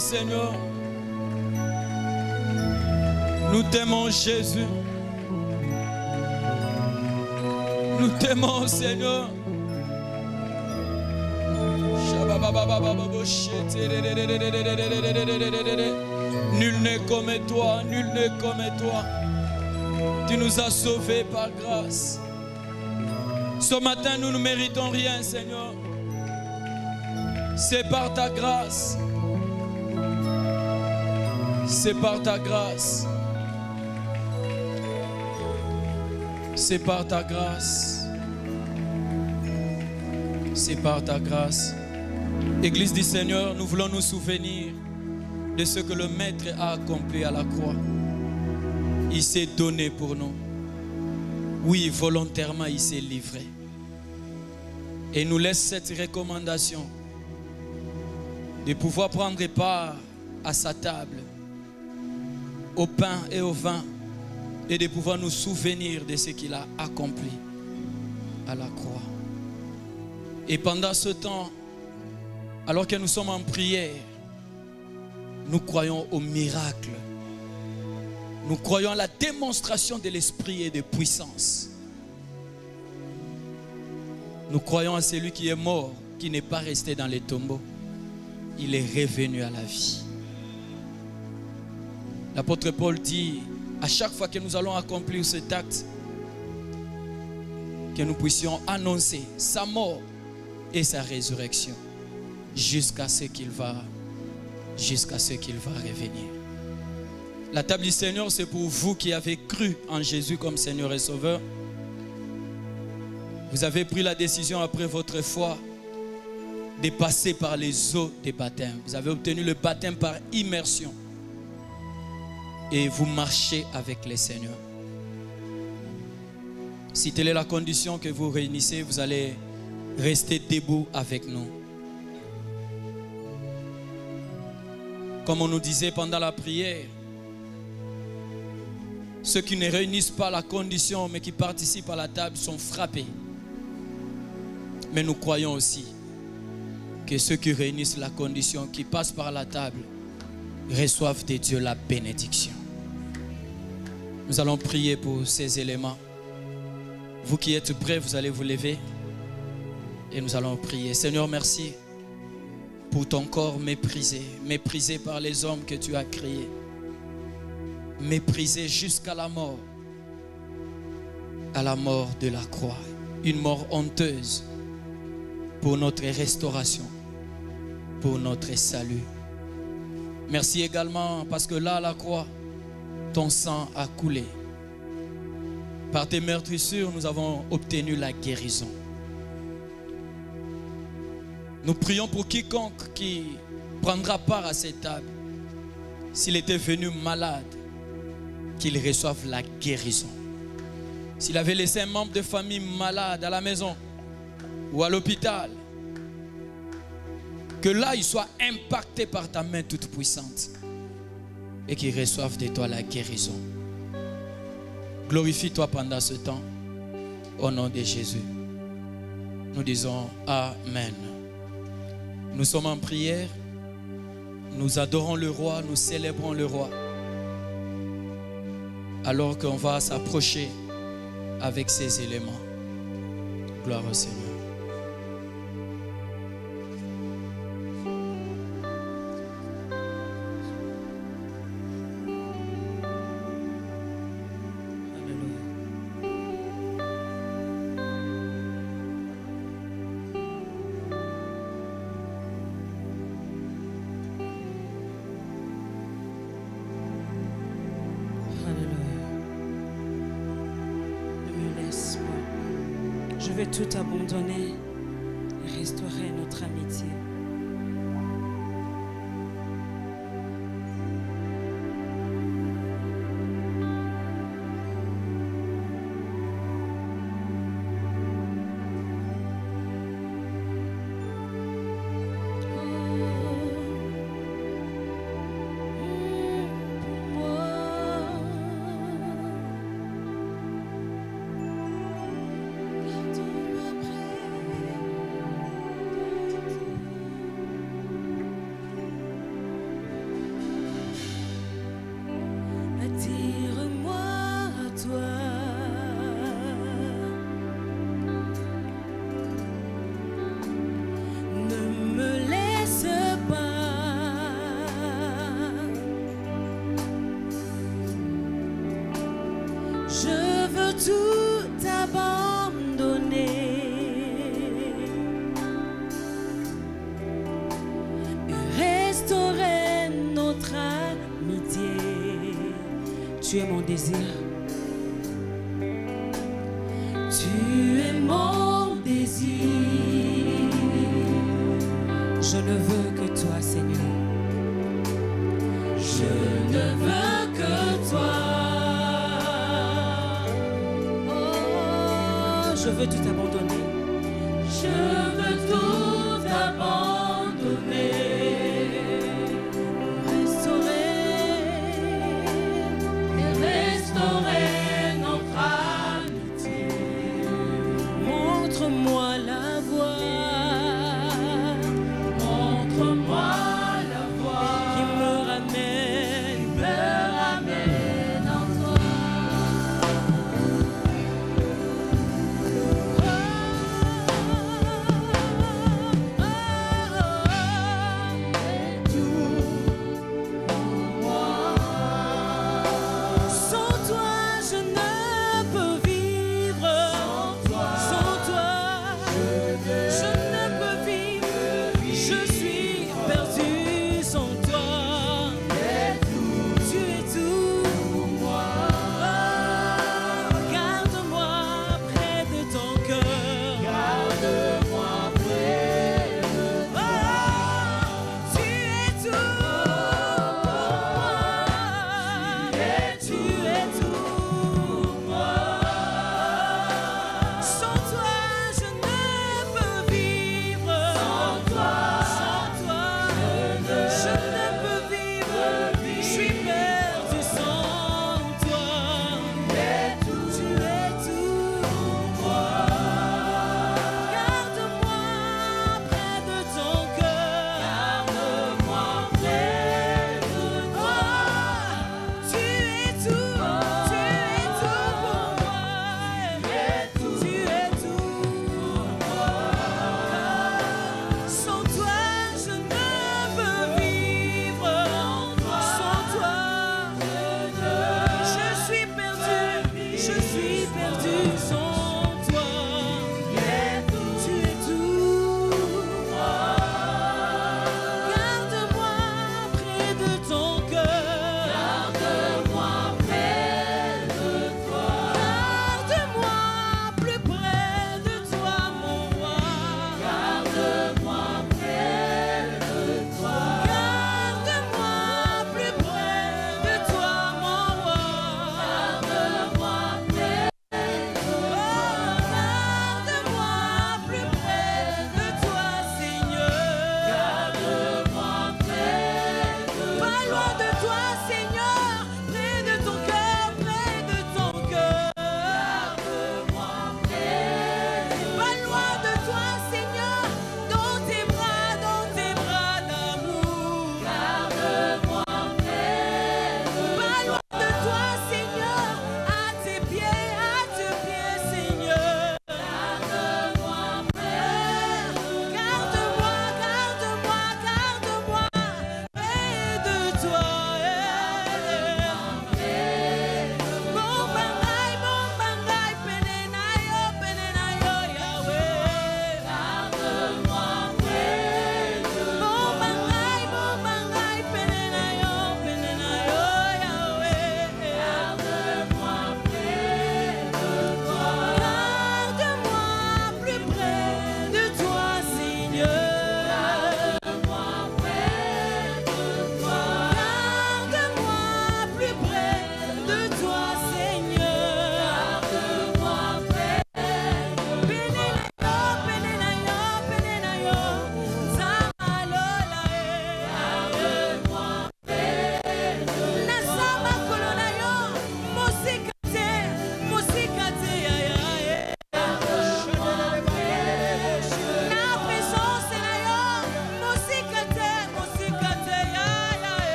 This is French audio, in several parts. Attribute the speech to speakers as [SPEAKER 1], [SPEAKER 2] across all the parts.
[SPEAKER 1] Seigneur. Nous t'aimons, Jésus. Nous t'aimons, Seigneur. Nul n'est comme toi, nul n'est comme toi. Tu nous as sauvés par grâce. Ce matin, nous ne méritons rien, Seigneur. C'est par ta grâce. C'est par ta grâce. C'est par ta grâce. C'est par ta grâce. Église du Seigneur, nous voulons nous souvenir de ce que le Maître a accompli à la croix. Il s'est donné pour nous. Oui, volontairement, il s'est livré. Et il nous laisse cette recommandation de pouvoir prendre part à sa table, au pain et au vin, et de pouvoir nous souvenir de ce qu'il a accompli à la croix. Et pendant ce temps, alors que nous sommes en prière, nous croyons au miracle. Nous croyons à la démonstration de l'esprit et de puissance. Nous croyons à celui qui est mort, qui n'est pas resté dans les tombeaux. Il est revenu à la vie. L'apôtre Paul dit, à chaque fois que nous allons accomplir cet acte, que nous puissions annoncer sa mort et sa résurrection jusqu'à ce qu'il va revenir. La table du Seigneur, c'est pour vous qui avez cru en Jésus comme Seigneur et Sauveur. Vous avez pris la décision après votre foi de passer par les eaux des baptêmes. Vous avez obtenu le baptême par immersion. Et vous marchez avec le Seigneur. Si telle est la condition que vous réunissez, vous allez rester debout avec nous. Comme on nous disait pendant la prière, ceux qui ne réunissent pas la condition mais qui participent à la table sont frappés. Mais nous croyons aussi que ceux qui réunissent la condition, qui passent par la table, reçoivent de Dieu la bénédiction. Nous allons prier pour ces éléments. Vous qui êtes prêts, vous allez vous lever et nous allons prier. Seigneur, merci pour ton corps méprisé, méprisé par les hommes que tu as créés, méprisé jusqu'à la mort de la croix, une mort honteuse pour notre restauration, pour notre salut. Merci également parce que là à la croix, ton sang a coulé. Par tes meurtrissures, nous avons obtenu la guérison. Nous prions pour quiconque qui prendra part à cette table. S'il était venu malade, qu'il reçoive la guérison. S'il avait laissé un membre de famille malade à la maison ou à l'hôpital, que là il soit impacté par ta main toute puissante et qu'il reçoive de toi la guérison. Glorifie-toi pendant ce temps au nom de Jésus. Nous disons Amen. Nous sommes en prière, nous adorons le roi, nous célébrons le roi. Alors qu'on va s'approcher avec ces éléments. Gloire au Seigneur.
[SPEAKER 2] Je vais tout abandonner et restaurer notre amitié. Je veux tout abandonner et restaurer notre amitié. Tu es mon désir. Tu es mon désir. Je ne veux que toi, Seigneur. Je ne veux que toi. Oh, je veux tout abandonner. Je veux tout abandonner. Restaurer notre amitié. Montre-moi la voie. Montre-moi la voie qui me ramène en toi.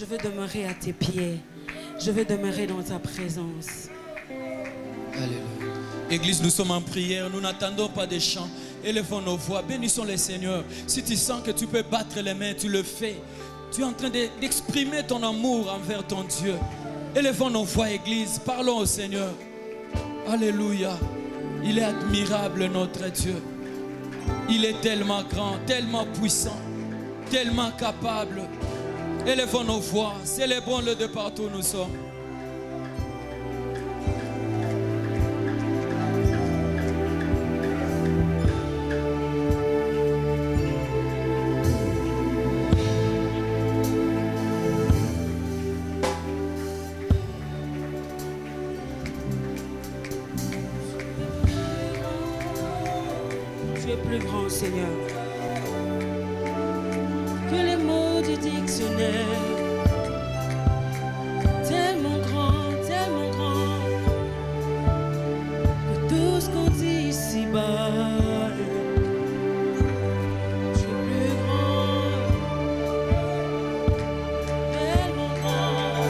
[SPEAKER 2] Je veux demeurer à tes pieds. Je veux demeurer dans ta présence.
[SPEAKER 1] Alléluia. Église, nous sommes en prière. Nous n'attendons pas des chants. Élevons nos voix. Bénissons le Seigneur. Si tu sens que tu peux battre les mains, tu le fais. Tu es en train d'exprimer ton amour envers ton Dieu. Élevons nos voix, Église. Parlons au Seigneur. Alléluia. Il est admirable, notre Dieu. Il est tellement grand, tellement puissant, tellement capable. Élevons nos voix. Célébrons-le de partout où nous sommes.
[SPEAKER 2] Plus grand, Seigneur, que les mots du dictionnaire. Tellement grand, que tout ce qu'on dit ici-bas. Tu es plus grand, tellement grand,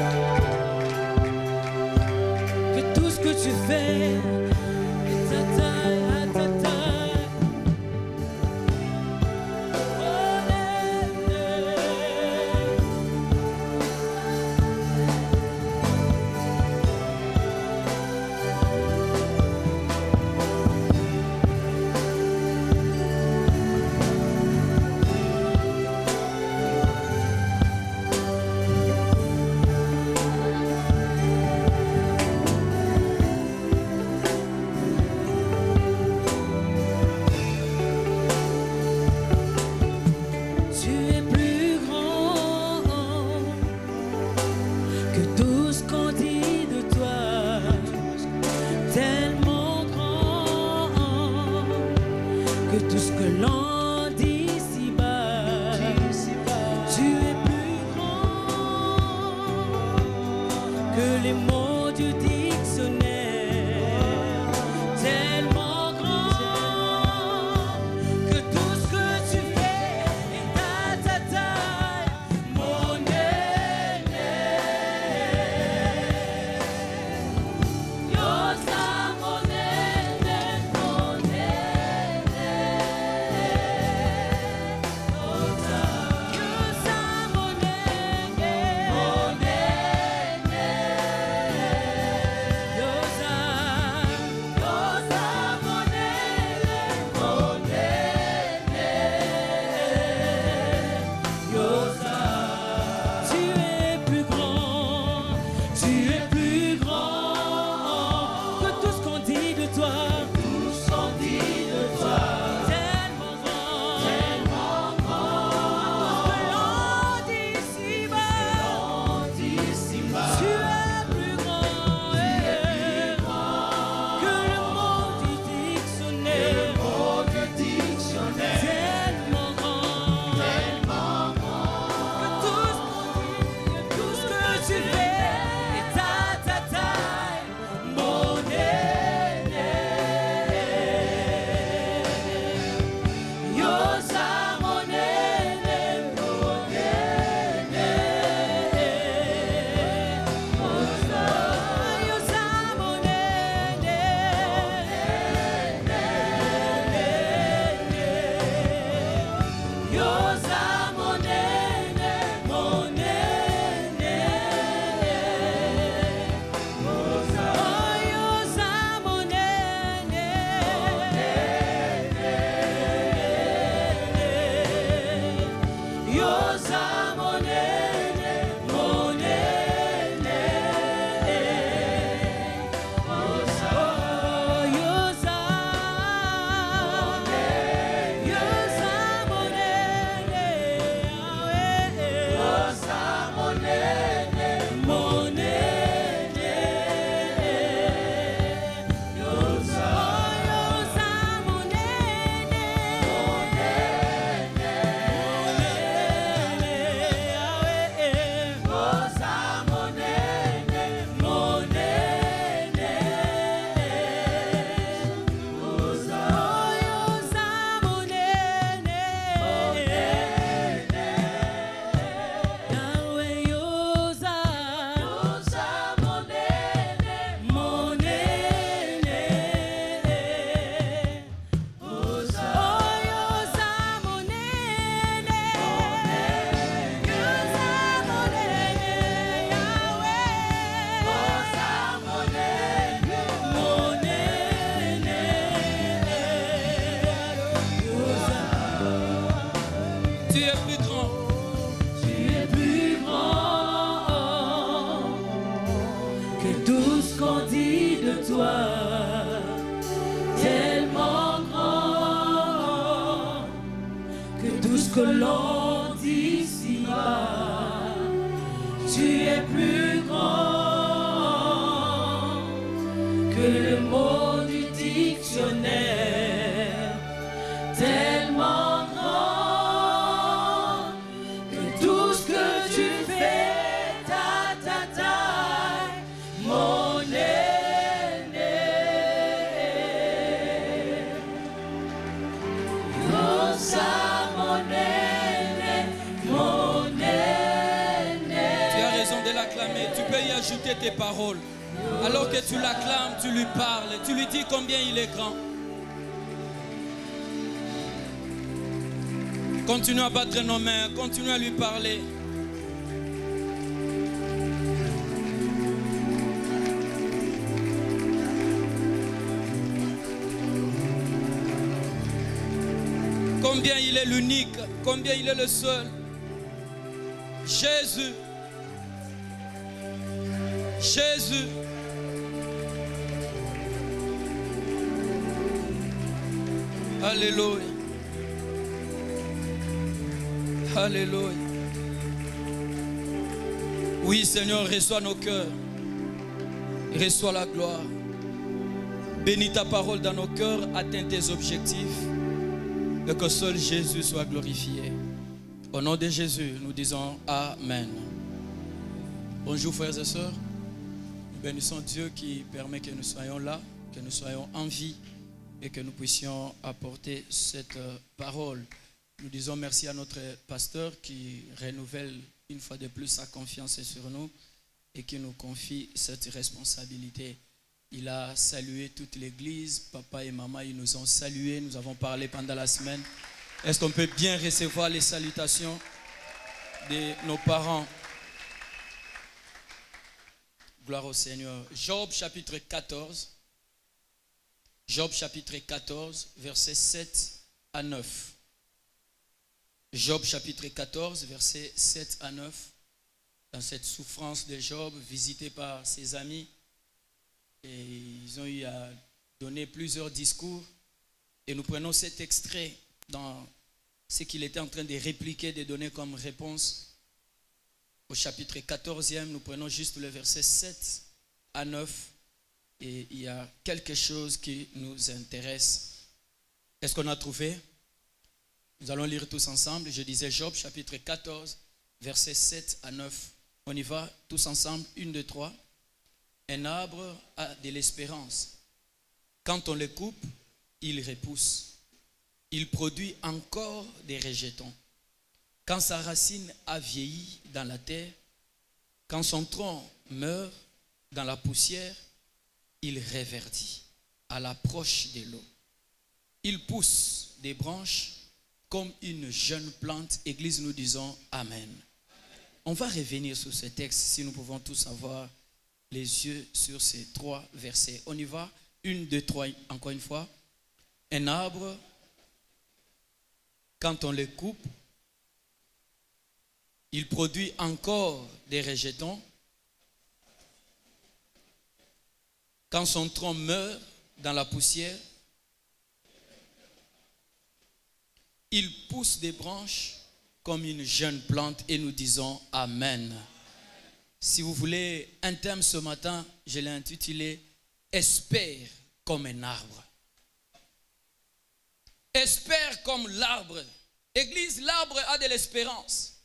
[SPEAKER 2] que tout ce que tu fais est à ta taille. que l'on dit ici-bas, tu es plus grand que le mot du dictionnaire, tellement grand que tout ce que tu fais, ta taille, mon aîné. Oh, ça, mon aîné, mon aîné.
[SPEAKER 1] Tu as raison de l'acclamer. Tu peux y ajouter tes paroles. Alors que tu l'acclames, tu lui parles, tu lui dis combien il est grand. Continue à battre nos mains, continue à lui parler. Combien il est l'unique, combien il est le seul. Jésus. Jésus. Alléluia. Alléluia. Oui, Seigneur, reçois nos cœurs. Reçois la gloire. Bénis ta parole dans nos cœurs, atteins tes objectifs. Et que seul Jésus soit glorifié. Au nom de Jésus, nous disons Amen. Bonjour frères et sœurs. Nous bénissons Dieu qui permet que nous soyons là, que nous soyons en vie et que nous puissions apporter cette parole. Nous disons merci à notre pasteur qui renouvelle une fois de plus sa confiance sur nous et qui nous confie cette responsabilité. Il a salué toute l'église, papa et maman, ils nous ont salués, nous avons parlé pendant la semaine. Est-ce qu'on peut bien recevoir les salutations de nos parents? Gloire au Seigneur. Job chapitre 14. Job chapitre 14, versets 7 à 9. Job chapitre 14, versets 7 à 9. Dans cette souffrance de Job, visité par ses amis, et ils ont eu à donner plusieurs discours. Et nous prenons cet extrait dans ce qu'il était en train de répliquer, de donner comme réponse. Au chapitre 14e, nous prenons juste le verset 7 à 9. Et il y a quelque chose qui nous intéresse. Est-ce qu'on a trouvé? Nous allons lire tous ensemble. Je disais Job, chapitre 14, versets 7 à 9. On y va tous ensemble. 1, 2, 3. Un arbre a de l'espérance. Quand on le coupe, il repousse. Il produit encore des rejetons. Quand sa racine a vieilli dans la terre, quand son tronc meurt dans la poussière, il reverdit à l'approche de l'eau. Il pousse des branches comme une jeune plante. Église, nous disons Amen. On va revenir sur ce texte si nous pouvons tous avoir les yeux sur ces 3 versets. On y va. 1, 2, 3, encore une fois. Un arbre, quand on le coupe, il produit encore des rejetons. Quand son tronc meurt dans la poussière, il pousse des branches comme une jeune plante et nous disons Amen. Si vous voulez un thème ce matin, je l'ai intitulé « Espère comme un arbre ». Espère comme l'arbre. Église, l'arbre a de l'espérance.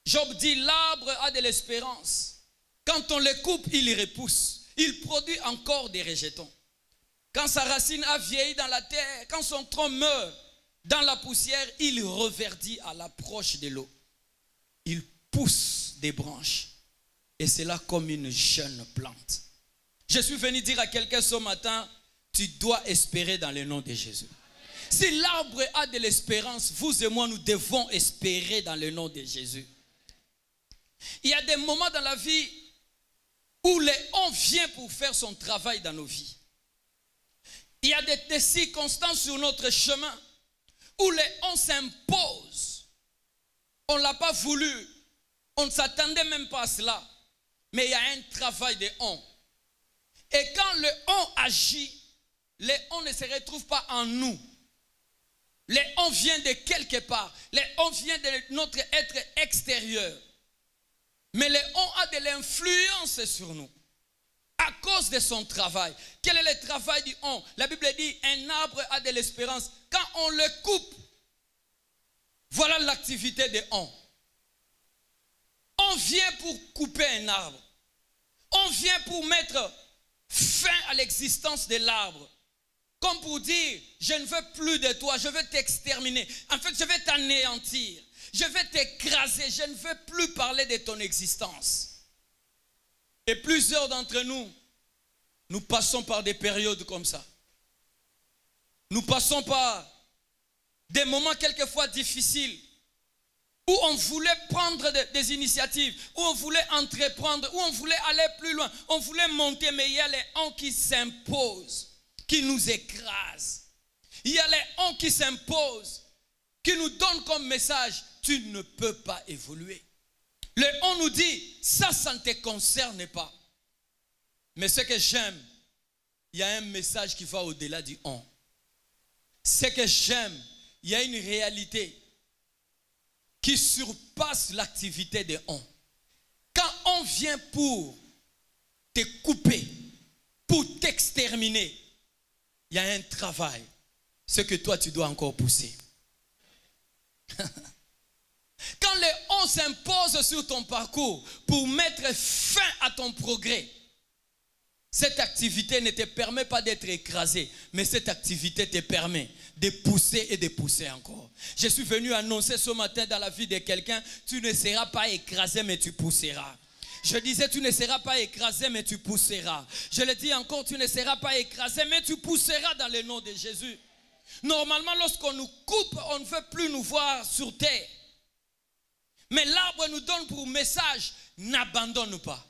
[SPEAKER 1] Job dit l'arbre a de l'espérance. Quand on le coupe, il repousse. Il produit encore des rejetons. Quand sa racine a vieilli dans la terre, quand son tronc meurt dans la poussière, il reverdit à l'approche de l'eau. Il pousse des branches. Et c'est là comme une jeune plante. Je suis venu dire à quelqu'un ce matin, tu dois espérer dans le nom de Jésus. Si l'arbre a de l'espérance, vous et moi, nous devons espérer dans le nom de Jésus. Il y a des moments dans la vie où Léon vient pour faire son travail dans nos vies. Il y a des circonstances sur notre chemin où Léon s'impose. On ne l'a pas voulu. On ne s'attendait même pas à cela. Mais il y a un travail de on. Et quand le on agit, le on ne se retrouve pas en nous. Les on vient de quelque part. Les on vient de notre être extérieur. Mais les on a de l'influence sur nous. À cause de son travail. Quel est le travail du on? La Bible dit, un arbre a de l'espérance. Quand on le coupe, voilà l'activité de on. On vient pour couper un arbre. On vient pour mettre fin à l'existence de l'arbre. Comme pour dire, je ne veux plus de toi, je veux t'exterminer. En fait, je vais t'anéantir. Je vais t'écraser, je ne veux plus parler de ton existence. Et plusieurs d'entre nous, nous passons par des périodes comme ça. Nous passons par des moments quelquefois difficiles où on voulait prendre des initiatives, où on voulait entreprendre, où on voulait aller plus loin, on voulait monter, mais il y a les on qui s'imposent, qui nous écrasent. Il y a les on qui s'imposent, qui nous donnent comme message, tu ne peux pas évoluer. Le on nous dit, ça ne te concerne pas. Mais ce que j'aime, il y a un message qui va au-delà du on. Ce que j'aime, il y a une réalité qui surpasse l'activité de on. Quand on vient pour te couper, pour t'exterminer, il y a un travail. Ce que toi tu dois encore pousser. Quand le on s'impose sur ton parcours pour mettre fin à ton progrès, cette activité ne te permet pas d'être écrasé, mais cette activité te permet de pousser et de pousser encore. Je suis venu annoncer ce matin dans la vie de quelqu'un, tu ne seras pas écrasé, mais tu pousseras. Je disais, tu ne seras pas écrasé, mais tu pousseras. Je le dis encore, tu ne seras pas écrasé, mais tu pousseras dans le nom de Jésus. Normalement, lorsqu'on nous coupe, on ne veut plus nous voir sur terre. Mais l'arbre nous donne pour message, n'abandonne pas.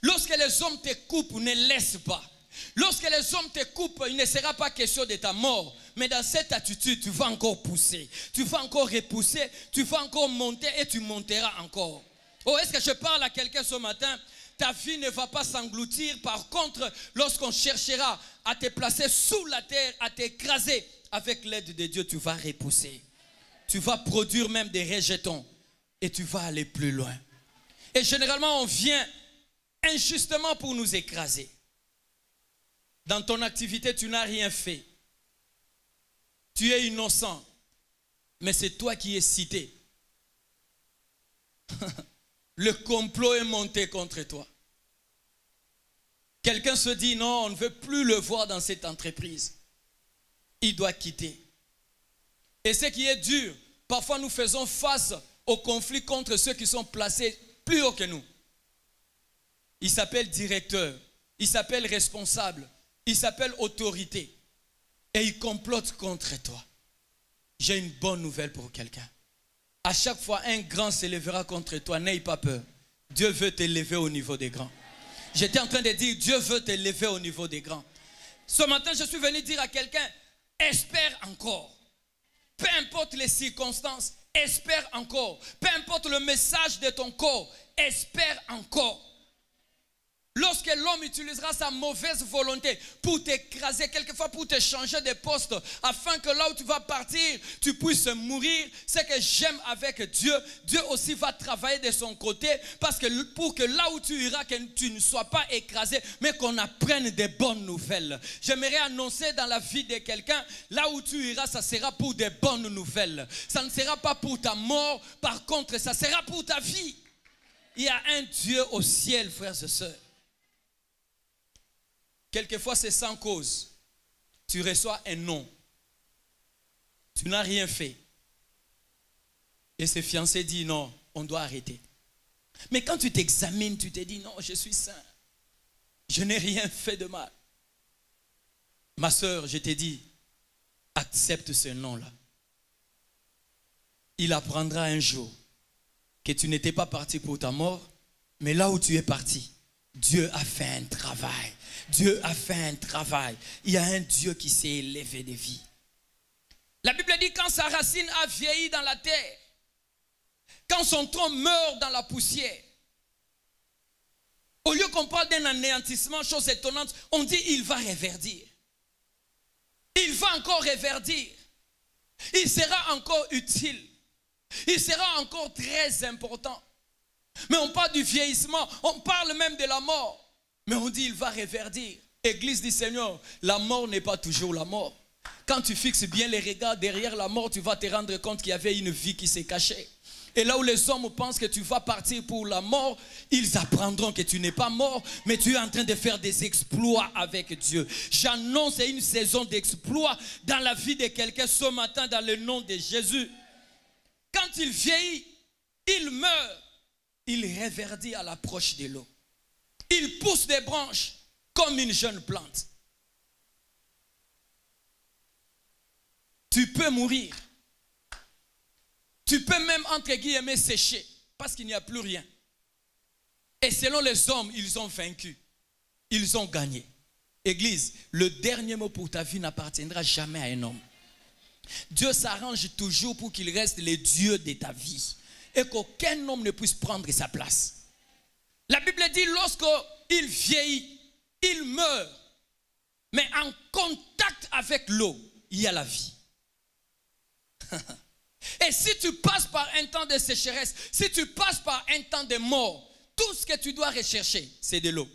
[SPEAKER 1] Lorsque les hommes te coupent, ne laisse pas. Lorsque les hommes te coupent, il ne sera pas question de ta mort. Mais dans cette attitude, tu vas encore pousser. Tu vas encore repousser. Tu vas encore monter et tu monteras encore. Oh, est-ce que je parle à quelqu'un ce matin? Ta vie ne va pas s'engloutir. Par contre, lorsqu'on cherchera à te placer sous la terre, à t'écraser, avec l'aide de Dieu, tu vas repousser. Tu vas produire même des rejetons. Et tu vas aller plus loin. Et généralement, on vient injustement pour nous écraser. Dans ton activité, tu n'as rien fait. Tu es innocent. Mais c'est toi qui es cité. Le complot est monté contre toi. Quelqu'un se dit, non, on ne veut plus le voir dans cette entreprise. Il doit quitter. Et ce qui est dur, parfois nous faisons face au conflit contre ceux qui sont placés plus haut que nous. Il s'appelle directeur, il s'appelle responsable, il s'appelle autorité. Et il complote contre toi. J'ai une bonne nouvelle pour quelqu'un. À chaque fois, un grand s'élèvera contre toi, n'aie pas peur. Dieu veut t'élever au niveau des grands. J'étais en train de dire, Dieu veut t'élever au niveau des grands. Ce matin, je suis venu dire à quelqu'un, espère encore. Peu importe les circonstances, espère encore. Peu importe le message de ton corps, espère encore. Lorsque l'homme utilisera sa mauvaise volonté pour t'écraser, quelquefois pour te changer de poste, afin que là où tu vas partir, tu puisses mourir, c'est que j'aime avec Dieu. Dieu aussi va travailler de son côté, parce que pour que là où tu iras, que tu ne sois pas écrasé, mais qu'on apprenne des bonnes nouvelles. J'aimerais annoncer dans la vie de quelqu'un, là où tu iras, ça sera pour des bonnes nouvelles. Ça ne sera pas pour ta mort, par contre, ça sera pour ta vie. Il y a un Dieu au ciel, frères et sœurs. Quelquefois, c'est sans cause. Tu reçois un non. Tu n'as rien fait. Et ce fiancé dit non, on doit arrêter. Mais quand tu t'examines, tu te dis non, je suis saint. Je n'ai rien fait de mal. Ma soeur, je t'ai dit, accepte ce non-là. Il apprendra un jour que tu n'étais pas parti pour ta mort, mais là où tu es parti, Dieu a fait un travail. Dieu a fait un travail. Il y a un Dieu qui s'est élevé de vie. La Bible dit quand sa racine a vieilli dans la terre, quand son tronc meurt dans la poussière, au lieu qu'on parle d'un anéantissement, chose étonnante, on dit il va reverdir. Il va encore reverdir. Il sera encore utile. Il sera encore très important. Mais on parle du vieillissement, on parle même de la mort. Mais on dit il va reverdir. Église du Seigneur, la mort n'est pas toujours la mort. Quand tu fixes bien les regards derrière la mort, tu vas te rendre compte qu'il y avait une vie qui s'est cachée. Et là où les hommes pensent que tu vas partir pour la mort, ils apprendront que tu n'es pas mort, mais tu es en train de faire des exploits avec Dieu. J'annonce une saison d'exploits dans la vie de quelqu'un ce matin dans le nom de Jésus. Quand il vieillit, il meurt, il reverdit à l'approche de l'eau. Il pousse des branches comme une jeune plante. Tu peux mourir. Tu peux même, entre guillemets, sécher parce qu'il n'y a plus rien. Et selon les hommes, ils ont vaincu. Ils ont gagné. Église, le dernier mot pour ta vie n'appartiendra jamais à un homme. Dieu s'arrange toujours pour qu'il reste le Dieu de ta vie et qu'aucun homme ne puisse prendre sa place. La Bible dit lorsqu'il vieillit, il meurt. Mais en contact avec l'eau, il y a la vie. Et si tu passes par un temps de sécheresse, si tu passes par un temps de mort, tout ce que tu dois rechercher, c'est de l'eau.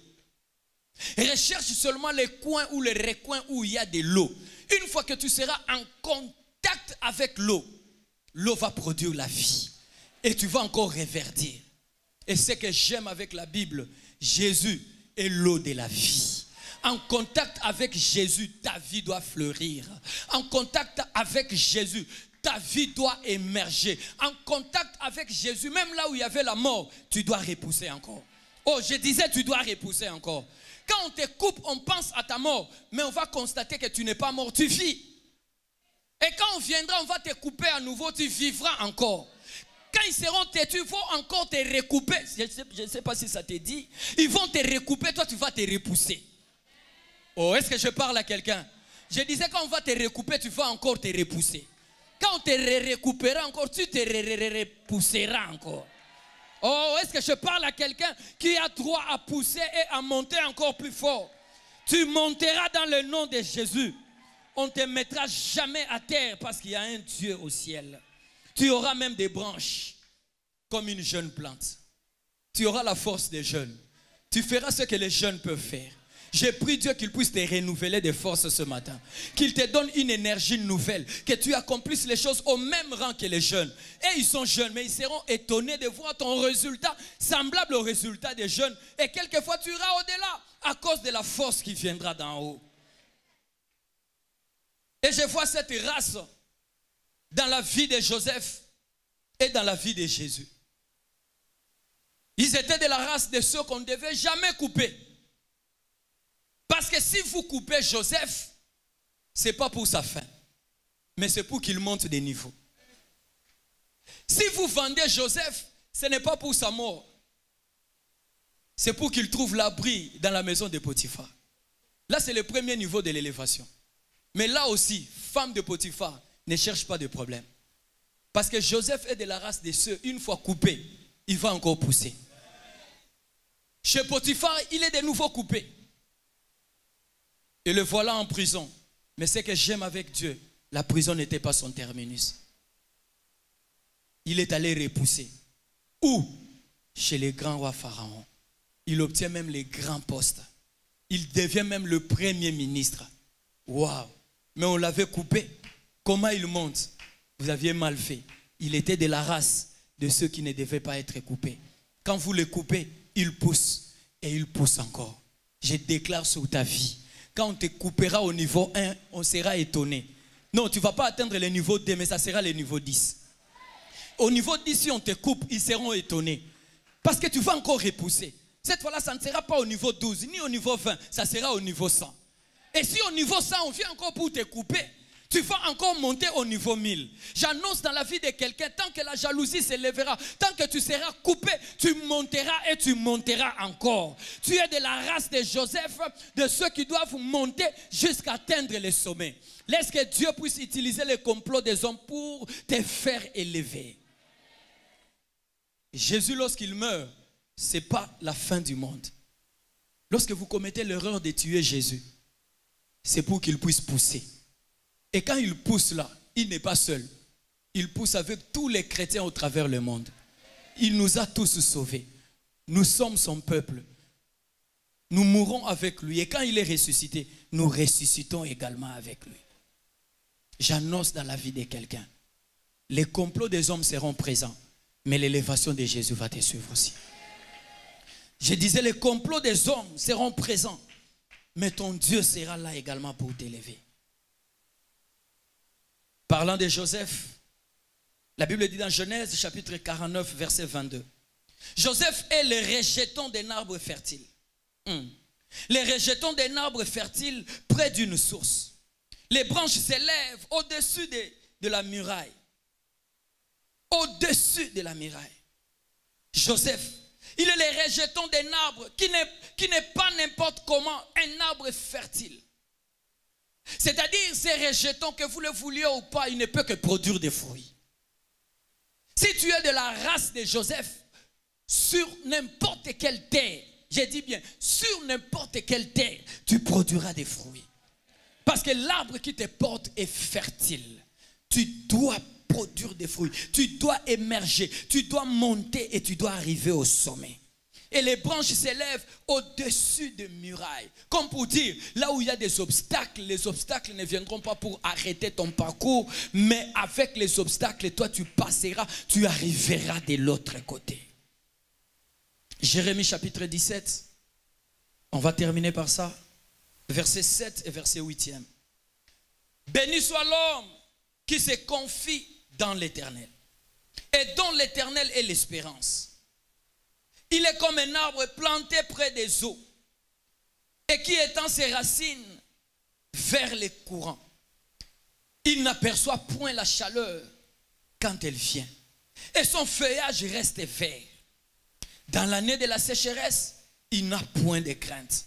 [SPEAKER 1] Recherche seulement les coins ou les recoins où il y a de l'eau. Une fois que tu seras en contact avec l'eau, l'eau va produire la vie. Et tu vas encore reverdir. Et ce que j'aime avec la Bible, Jésus est l'eau de la vie. En contact avec Jésus, ta vie doit fleurir. En contact avec Jésus, ta vie doit émerger. En contact avec Jésus, même là où il y avait la mort, tu dois repousser encore. Oh, je disais, tu dois repousser encore. Quand on te coupe, on pense à ta mort. Mais on va constater que tu n'es pas mort, tu vis. Et quand on viendra, on va te couper à nouveau, tu vivras encore. Quand ils seront têtus, il faut encore te recouper. Je ne sais pas si ça te dit. Ils vont te recouper, toi tu vas te repousser. Oh, est-ce que je parle à quelqu'un? Je disais, quand on va te recouper, tu vas encore te repousser. Quand on te recoupera encore, tu te repousseras encore. Oh, est-ce que je parle à quelqu'un qui a droit à pousser et à monter encore plus fort? Tu monteras dans le nom de Jésus. On ne te mettra jamais à terre parce qu'il y a un Dieu au ciel. Tu auras même des branches comme une jeune plante. Tu auras la force des jeunes. Tu feras ce que les jeunes peuvent faire. J'ai prié Dieu qu'il puisse te renouveler de force ce matin. Qu'il te donne une énergie nouvelle. Que tu accomplisses les choses au même rang que les jeunes. Et ils sont jeunes, mais ils seront étonnés de voir ton résultat semblable au résultat des jeunes. Et quelquefois tu iras au-delà à cause de la force qui viendra d'en haut. Et je vois cette race dans la vie de Joseph et dans la vie de Jésus. Ils étaient de la race de ceux qu'on ne devait jamais couper. Parce que si vous coupez Joseph, ce n'est pas pour sa fin, mais c'est pour qu'il monte des niveaux. Si vous vendez Joseph, ce n'est pas pour sa mort. C'est pour qu'il trouve l'abri dans la maison de Potiphar. Là, c'est le premier niveau de l'élévation. Mais là aussi, femme de Potiphar, ne cherche pas de problème. Parce que Joseph est de la race de ceux, une fois coupé, il va encore pousser. Chez Potiphar, il est de nouveau coupé. Et le voilà en prison. Mais ce que j'aime avec Dieu, la prison n'était pas son terminus. Il est allé repousser. Où? Chez les grands rois pharaons. Il obtient même les grands postes. Il devient même le premier ministre. Waouh! Mais on l'avait coupé. Comment il monte? Vous aviez mal fait. Il était de la race de ceux qui ne devaient pas être coupés. Quand vous le coupez, il pousse. Et il pousse encore. Je déclare sur ta vie. Quand on te coupera au niveau 1, on sera étonné. Non, tu ne vas pas atteindre le niveau 2, mais ça sera le niveau 10. Au niveau 10, si on te coupe, ils seront étonnés. Parce que tu vas encore repousser. Cette fois-là, ça ne sera pas au niveau 12, ni au niveau 20, ça sera au niveau 100. Et si au niveau 100, on vient encore pour te couper, tu vas encore monter au niveau 1000. J'annonce dans la vie de quelqu'un, tant que la jalousie s'élèvera, tant que tu seras coupé, tu monteras et tu monteras encore. Tu es de la race de Joseph, de ceux qui doivent monter jusqu'à atteindre les sommets. Laisse que Dieu puisse utiliser les complots des hommes pour te faire élever. Jésus, lorsqu'il meurt, ce n'est pas la fin du monde. Lorsque vous commettez l'erreur de tuer Jésus, c'est pour qu'il puisse pousser. Et quand il pousse là, il n'est pas seul. Il pousse avec tous les chrétiens au travers le monde. Il nous a tous sauvés. Nous sommes son peuple. Nous mourrons avec lui. Et quand il est ressuscité, nous ressuscitons également avec lui. J'annonce dans la vie de quelqu'un. Les complots des hommes seront présents. Mais l'élévation de Jésus va te suivre aussi. Je disais, les complots des hommes seront présents. Mais ton Dieu sera là également pour t'élever. Parlant de Joseph, la Bible dit dans Genèse chapitre 49 verset 22. Joseph est le rejeton d'un arbre fertile. Les rejetons d'un arbre fertile près d'une source. Les branches s'élèvent au-dessus de la muraille. Au-dessus de la muraille. Joseph, il est le rejeton d'un arbre qui n'est pas n'importe comment un arbre fertile. C'est-à-dire, ces rejetons, que vous le vouliez ou pas, il ne peut que produire des fruits. Si tu es de la race de Joseph, sur n'importe quelle terre, j'ai dit bien, sur n'importe quelle terre, tu produiras des fruits. Parce que l'arbre qui te porte est fertile. Tu dois produire des fruits. Tu dois émerger. Tu dois monter et tu dois arriver au sommet. Et les branches s'élèvent au-dessus des murailles. Comme pour dire, là où il y a des obstacles, les obstacles ne viendront pas pour arrêter ton parcours. Mais avec les obstacles, toi tu passeras, tu arriveras de l'autre côté. Jérémie chapitre 17. On va terminer par ça. Verset 7 et verset 8e. Béni soit l'homme qui se confie dans l'Éternel et dont l'Éternel est l'espérance. Il est comme un arbre planté près des eaux et qui étend ses racines vers les courants. Il n'aperçoit point la chaleur quand elle vient et son feuillage reste vert. Dans l'année de la sécheresse, il n'a point de crainte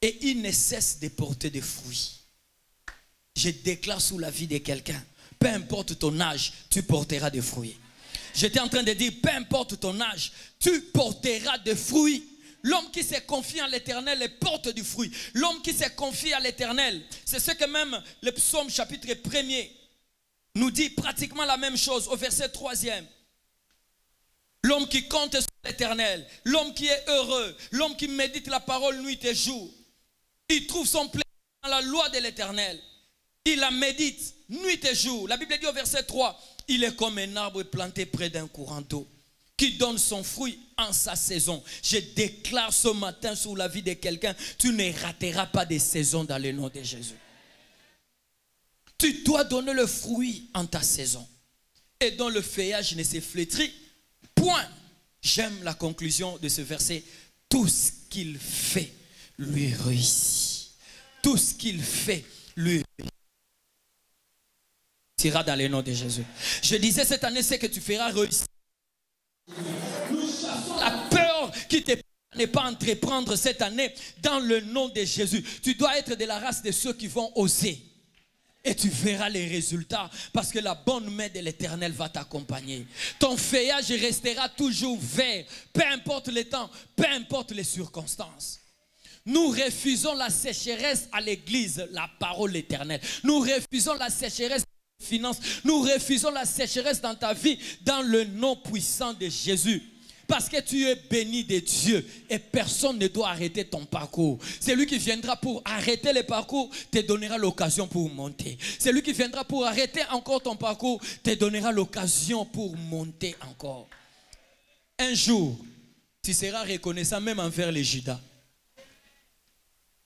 [SPEAKER 1] et il ne cesse de porter des fruits. Je déclare sous la vie de quelqu'un, peu importe ton âge, tu porteras des fruits. J'étais en train de dire, peu importe ton âge, tu porteras des fruits. L'homme qui se confie en l'Éternel porte du fruit. L'homme qui se confie à l'Éternel, c'est ce que même le psaume chapitre 1er nous dit pratiquement la même chose au verset 3e. L'homme qui compte sur l'Éternel, l'homme qui est heureux, l'homme qui médite la parole nuit et jour, il trouve son plaisir dans la loi de l'Éternel. Il la médite nuit et jour. La Bible dit au verset 3, il est comme un arbre planté près d'un courant d'eau qui donne son fruit en sa saison. Je déclare ce matin sur la vie de quelqu'un, tu ne rateras pas des saisons dans le nom de Jésus. Tu dois donner le fruit en ta saison et dont le feuillage ne se flétrit point. J'aime la conclusion de ce verset. Tout ce qu'il fait lui réussit. Tout ce qu'il fait lui réussit. Dans le nom de Jésus. Je disais cette année, c'est que tu feras réussir. Nous chassons la peur qui te n'est pas entreprendre cette année dans le nom de Jésus. Tu dois être de la race de ceux qui vont oser. Et tu verras les résultats parce que la bonne main de l'Éternel va t'accompagner. Ton feuillage restera toujours vert, peu importe le temps, peu importe les circonstances. Nous refusons la sécheresse à l'église, la parole éternelle. Nous refusons la sécheresse finances. Nous refusons la sécheresse dans ta vie dans le nom puissant de Jésus. Parce que tu es béni de Dieu et personne ne doit arrêter ton parcours. Celui qui viendra pour arrêter le parcours te donnera l'occasion pour monter. Celui qui viendra pour arrêter encore ton parcours te donnera l'occasion pour monter encore. Un jour, tu seras reconnaissant même envers les Judas.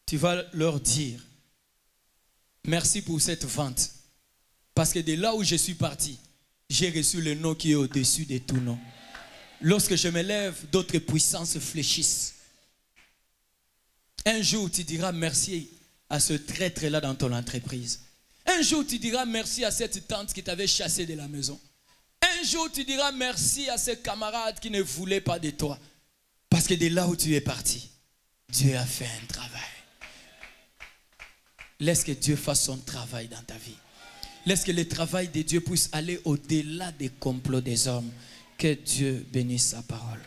[SPEAKER 1] Tu vas leur dire, merci pour cette vente. Parce que de là où je suis parti, j'ai reçu le nom qui est au-dessus de tout nom. Lorsque je me lève, d'autres puissances fléchissent. Un jour, tu diras merci à ce traître-là dans ton entreprise. Un jour, tu diras merci à cette tante qui t'avait chassé de la maison. Un jour, tu diras merci à ce camarade qui ne voulait pas de toi. Parce que de là où tu es parti, Dieu a fait un travail. Laisse que Dieu fasse son travail dans ta vie. Laisse que le travail de Dieu puisse aller au-delà des complots des hommes. Que Dieu bénisse sa parole.